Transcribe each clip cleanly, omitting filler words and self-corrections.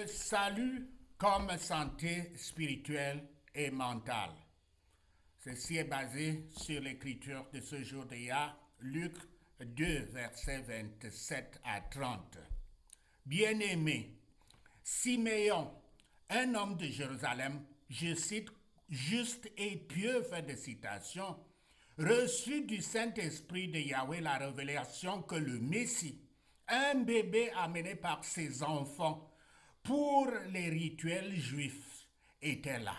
Le salut comme santé spirituelle et mentale. Ceci est basé sur l'écriture de ce jour de Yah, Luc 2, versets 27 à 30. Bien-aimé, Siméon, un homme de Jérusalem, je cite, juste et pieux, fin de citation, reçut du Saint-Esprit de Yahweh la révélation que le Messie, un bébé amené par ses enfants pour les rituels juifs, était là.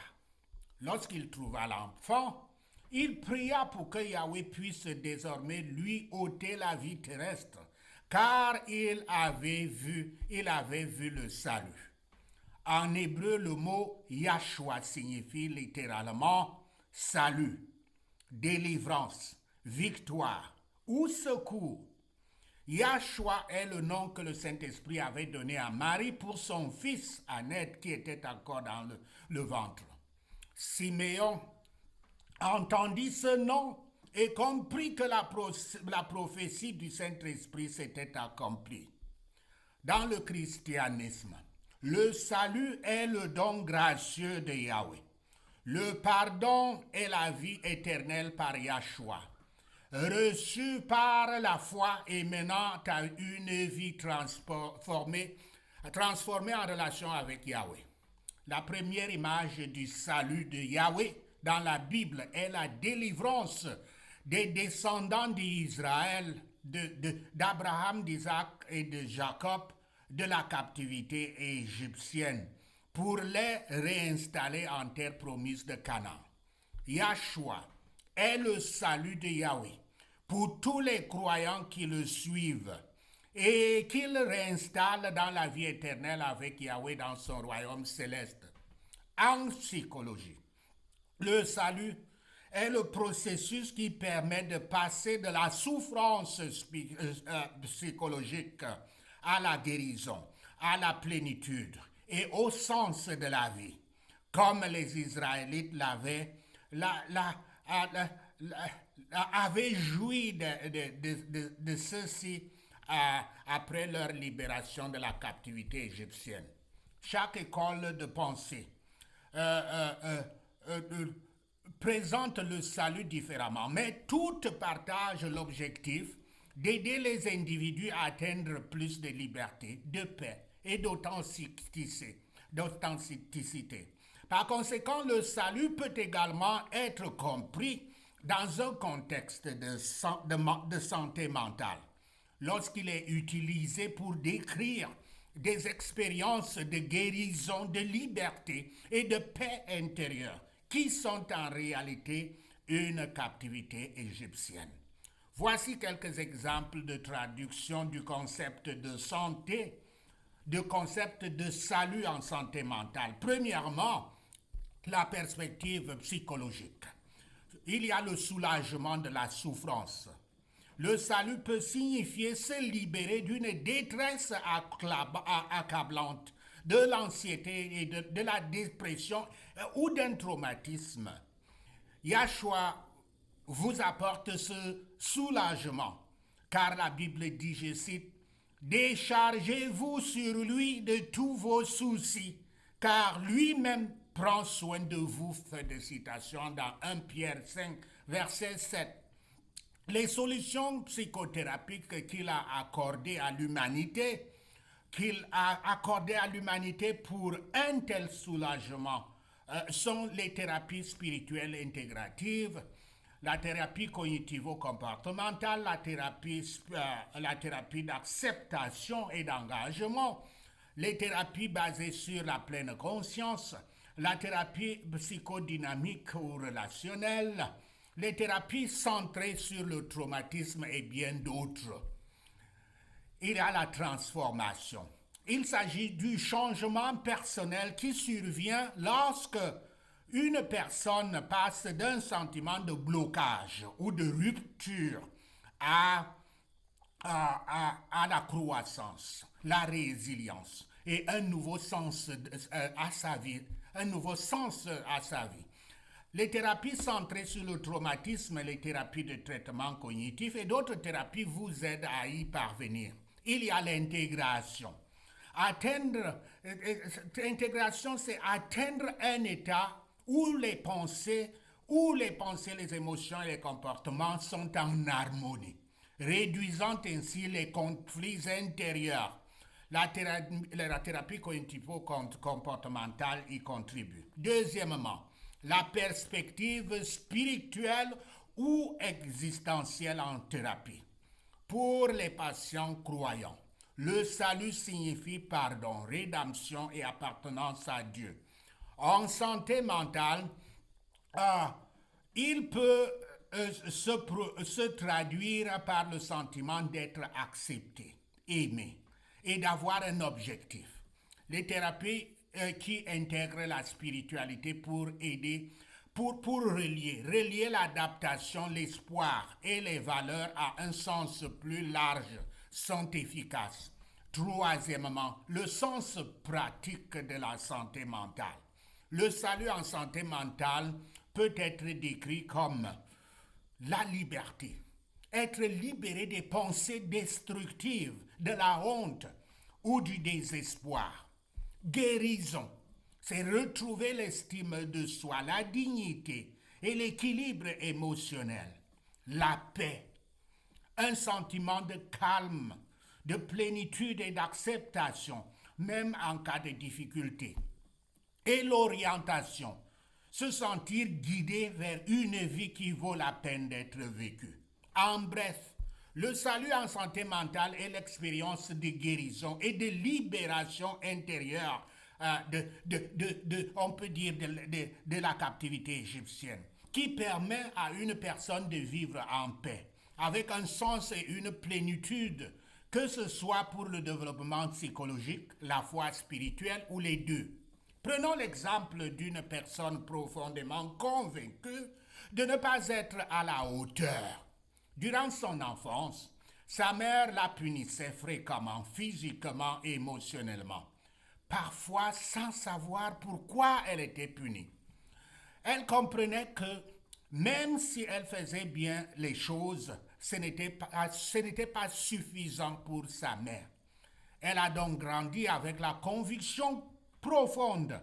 Lorsqu'il trouva l'enfant, il pria pour que Yahweh puisse désormais lui ôter la vie terrestre, car il avait vu le salut. En hébreu, le mot Yahshua signifie littéralement salut, délivrance, victoire ou secours. Yahshua est le nom que le Saint-Esprit avait donné à Marie pour son fils à naître qui était encore dans le ventre. Siméon entendit ce nom et comprit que la prophétie du Saint-Esprit s'était accomplie. Dans le christianisme, le salut est le don gracieux de Yahweh. Le pardon et la vie éternelle par Yahshua, reçu par la foi et menant à une vie transformée en relation avec Yahweh. La première image du salut de Yahweh dans la Bible est la délivrance des descendants d'Israël, d'Abraham, d'Isaac et de Jacob de la captivité égyptienne pour les réinstaller en terre promise de Canaan. Yahshua est le salut de Yahweh pour tous les croyants qui le suivent et qu'il réinstalle dans la vie éternelle avec Yahweh dans son royaume céleste. En psychologie, le salut est le processus qui permet de passer de la souffrance psychologique à la guérison, à la plénitude et au sens de la vie, comme les Israélites avaient joui de ceci après leur libération de la captivité égyptienne. Chaque école de pensée présente le salut différemment, mais toutes partagent l'objectif d'aider les individus à atteindre plus de liberté, de paix et d'authenticité. Par conséquent, le salut peut également être compris dans un contexte de santé mentale, lorsqu'il est utilisé pour décrire des expériences de guérison, de liberté et de paix intérieure qui sont en réalité une captivité égyptienne. Voici quelques exemples de traduction du concept de santé, du concept de salut en santé mentale. Premièrement, la perspective psychologique. Il y a le soulagement de la souffrance. Le salut peut signifier se libérer d'une détresse accablante, de l'anxiété et de la dépression ou d'un traumatisme. Yahshua vous apporte ce soulagement, car la Bible dit, je cite, « Déchargez-vous sur lui de tous vos soucis, car lui-même prend soin de vous », fin de citation dans 1 Pierre 5, verset 7. Les solutions psychothérapiques qu'il a accordées à l'humanité, pour un tel soulagement sont les thérapies spirituelles intégratives, la thérapie cognitivo-comportementale, la thérapie d'acceptation et d'engagement, les thérapies basées sur la pleine conscience, la thérapie psychodynamique ou relationnelle, les thérapies centrées sur le traumatisme et bien d'autres. Il y a la transformation. Il s'agit du changement personnel qui survient lorsque une personne passe d'un sentiment de blocage ou de rupture à la croissance, la résilience et un nouveau sens à sa vie. Les thérapies centrées sur le traumatisme, les thérapies de traitement cognitif et d'autres thérapies vous aident à y parvenir. Il y a l'intégration. Intégration, c'est atteindre un état où les pensées, les émotions et les comportements sont en harmonie, réduisant ainsi les conflits intérieurs. La thérapie cognitivo-comportementale y contribue. Deuxièmement, la perspective spirituelle ou existentielle en thérapie. Pour les patients croyants, le salut signifie pardon, rédemption et appartenance à Dieu. En santé mentale, il peut se traduire par le sentiment d'être accepté, aimé et d'avoir un objectif. Les thérapies qui intègrent la spiritualité pour aider, pour relier l'adaptation, l'espoir et les valeurs à un sens plus large sont efficaces. Troisièmement, le sens pratique de la santé mentale. Le salut en santé mentale peut être décrit comme la liberté, être libéré des pensées destructives, de la honte ou du désespoir. Guérison, c'est retrouver l'estime de soi, la dignité et l'équilibre émotionnel. La paix, un sentiment de calme, de plénitude et d'acceptation, même en cas de difficulté. Et l'orientation, se sentir guidé vers une vie qui vaut la peine d'être vécue. En bref, le salut en santé mentale est l'expérience de guérison et de libération intérieure on peut dire, de la captivité égyptienne, qui permet à une personne de vivre en paix, avec un sens et une plénitude, que ce soit pour le développement psychologique, la foi spirituelle ou les deux. Prenons l'exemple d'une personne profondément convaincue de ne pas être à la hauteur. Durant son enfance, sa mère la punissait fréquemment, physiquement et émotionnellement, parfois sans savoir pourquoi elle était punie. Elle comprenait que même si elle faisait bien les choses, ce n'était pas suffisant pour sa mère. Elle a donc grandi avec la conviction profonde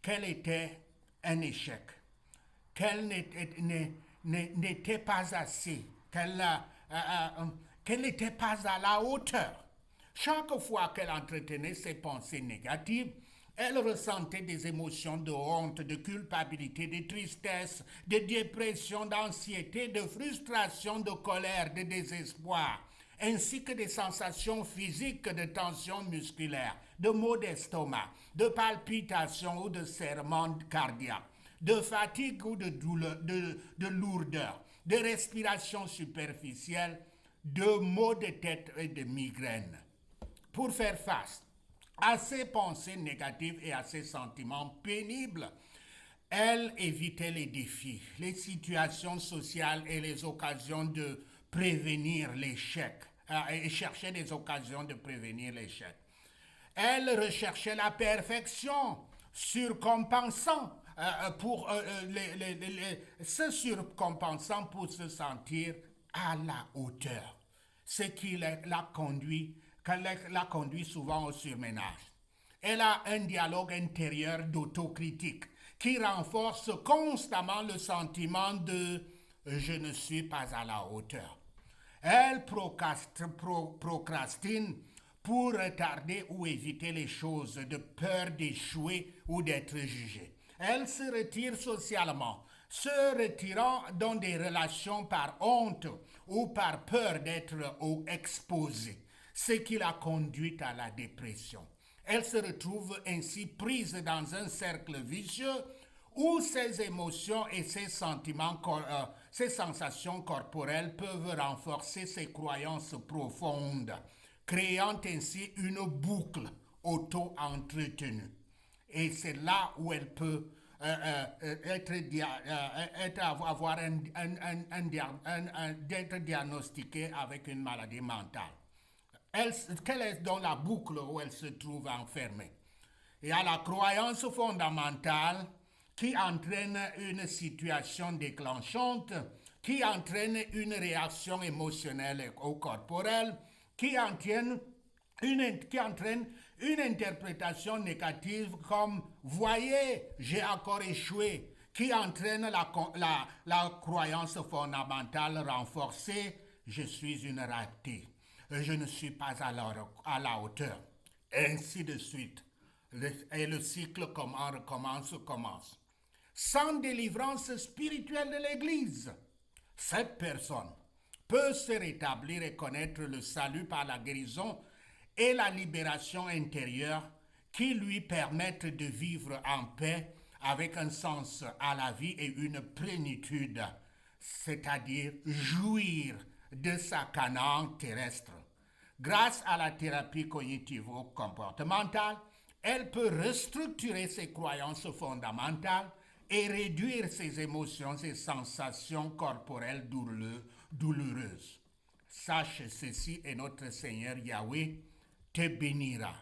qu'elle était un échec, qu'elle n'était pas assez, qu'elle n'était pas à la hauteur. Chaque fois qu'elle entretenait ses pensées négatives, elle ressentait des émotions de honte, de culpabilité, de tristesse, de dépression, d'anxiété, de frustration, de colère, de désespoir, ainsi que des sensations physiques de tension musculaire, de maux d'estomac, de palpitations ou de serrements cardiaques, de fatigue ou de douleur, de lourdeur, de respiration superficielle, de maux de tête et de migraines. Pour faire face à ces pensées négatives et à ces sentiments pénibles, elle évitait les défis, les situations sociales et les occasions de prévenir l'échec, et cherchait des occasions de prévenir l'échec. Elle recherchait la perfection, surcompensant surcompensant pour se sentir à la hauteur, ce qui l'a conduit souvent au surménage. Elle a un dialogue intérieur d'autocritique qui renforce constamment le sentiment de « je ne suis pas à la hauteur ». Elle procrastine pour retarder ou éviter les choses de peur d'échouer ou d'être jugée. Elle se retire socialement, se retirant dans des relations par honte ou par peur d'être exposée, ce qui l'a conduite à la dépression. Elle se retrouve ainsi prise dans un cercle vicieux où ses émotions et ses sensations corporelles peuvent renforcer ses croyances profondes, créant ainsi une boucle auto-entretenue. Et c'est là où elle peut d'être diagnostiquée avec une maladie mentale. Quelle est donc la boucle où elle se trouve enfermée? Il y a la croyance fondamentale qui entraîne une situation déclenchante, qui entraîne une réaction émotionnelle ou corporelle, qui entraîne une interprétation négative comme voyez, j'ai encore échoué, qui entraîne la croyance fondamentale renforcée, je suis une ratée, je ne suis pas à la hauteur, ainsi de suite. Et le cycle recommence. Sans délivrance spirituelle de l'Église, cette personne peut se rétablir et connaître le salut par la guérison et la libération intérieure qui lui permettent de vivre en paix avec un sens à la vie et une plénitude, c'est-à-dire jouir de sa Canaan terrestre. Grâce à la thérapie cognitivo-comportementale, elle peut restructurer ses croyances fondamentales et réduire ses émotions et sensations corporelles douloureuses. Sache ceci et notre Seigneur Yahweh te bénira.